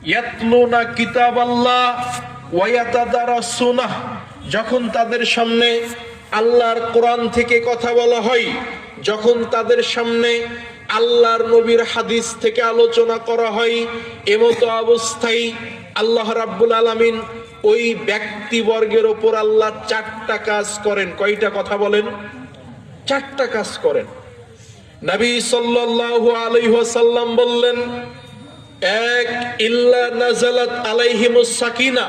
ইয়াতলুনা কিতাবাল্লাহ ওয়া ইয়াতাদারাসুনাহ, যখন তাদের সামনে আল্লাহর কোরআন থেকে কথা বলা হয়, যখন তাদের সামনে আল্লাহর নবীর হাদিস থেকে আলোচনা করা হয়, এমতো অবস্থায় আল্লাহ রাব্বুল আলামিন ওই ব্যক্তিবর্গের ওপর আল্লাহ 4টা কাজ করেন। কয়টা? কথা বলেন। 4টা কাজ করেন। নবী সাল্লাল্লাহু আলাইহি ওয়াসাল্লাম বললেন, এক, ইল্লা নাযালাত আলাইহিমুস সাকিনা,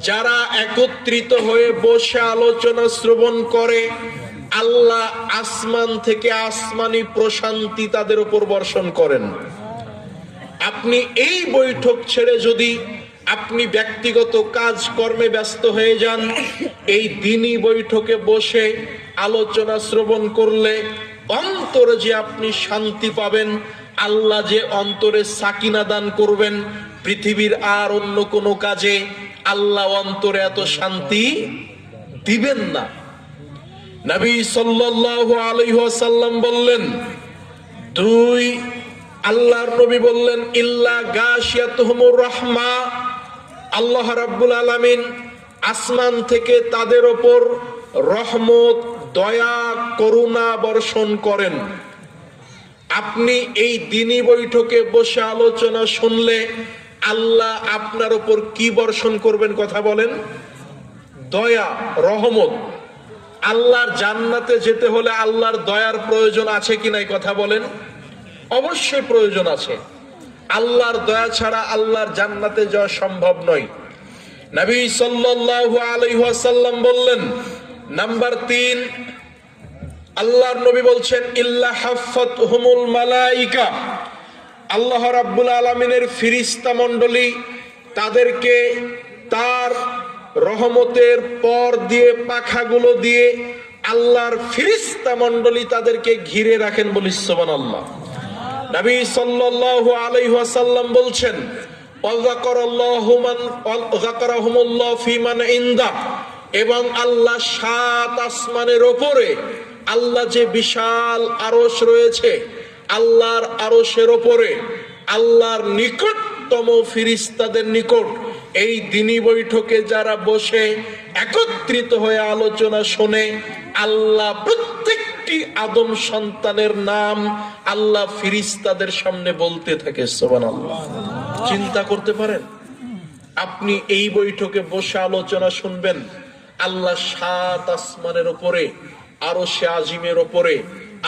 যারা একত্রিত হয়ে বসে আলোচনা শ্রবণ করে আল্লাহ আসমান থেকে আসমানি প্রশান্তি তাদের উপর বর্ষণ করেন। আপনি এই বৈঠক ছেড়ে যদি আপনি ব্যক্তিগত কাজ কর্মে ব্যস্ত হয়ে যান, এই দিনই বৈঠকে বসে আলোচনা শ্রবণ করলে অন্তরে যে আপনি শান্তি পাবেন, আল্লাহ যে অন্তরে সাকিনা দান করবেন, পৃথিবীর আর অন্য কোনো কাজে আল্লাহ অন্তরে এত শান্তি দিবেন না। নবী সাল্লাল্লাহু আলাইহি ওয়াসাল্লাম বললেন, 2, আল্লাহর নবী বললেন, ইল্লা গাশিয়াতুহুমুর রাহমা, আল্লাহ রাব্বুল আলামিন আসমান থেকে তাদের ওপর রহমত, দয়া, করুণা বর্ষণ করেন। আপনি এই দিনী বৈঠকে বসে আলোচনা শুনলে আল্লাহ আপনার উপর কি বর্ষণ করবেন? কথা বলেন। দয়া, রহমত। আল্লাহর জান্নাতে যেতে হলে আল্লাহর দয়ার প্রয়োজন আছে কি নাই? কথা বলেন। অবশ্যই প্রয়োজন আছে। আল্লাহর দয়া ছাড়া আল্লাহর জান্নাতে যাওয়া সম্ভব নয়। নবী সাল্লাল্লাহু আলাইহি ওয়াসাল্লাম বললেন, নাম্বার 3, আল্লাহর নবী বলছেন, ইল্লা হাফাতহুমুল মালাইকা, আল্লাহ রাব্বুল আলামিনের ফেরেশতা মণ্ডলী তাদেরকে তার রহমতের পর দিয়ে, পাখাগুলো দিয়ে আল্লাহর ফেরেশতা মণ্ডলী তাদেরকে ঘিরে রাখেন। বলি সুবহানাল্লাহ। নবী সাল্লাল্লাহু আলাইহি ওয়াসাল্লাম বলছেন, যাকারাহুমুল্লাহু ফিমান ইনদা, এবং আল্লাহ 7 আসমানের ওপরে আল্লাহ যে বিশাল আরশ রয়েছে, আল্লাহর আরশের ওপরে আল্লাহর নিকটতম ফেরেশতাদের নিকট এই দিনী বৈঠকে যারা বসে একত্রিত হয়ে আলোচনা শোনে, আল্লাহ প্রত্যেকটি আদম সন্তানের নাম আল্লাহ ফেরেশতাদের সামনে বলতে থাকে। সুবহানাল্লাহ। চিন্তা করতে পারেন? আপনি এই বৈঠকে বসে আলোচনা শুনবেন, আল্লাহ 7 আসমানের উপরে, আরশে আজিমের উপরে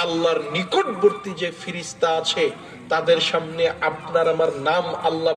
আল্লাহর নিকটবর্তী যে ফেরেশতা আছে তাদের সামনে আপনার আমার নাম আল্লাহ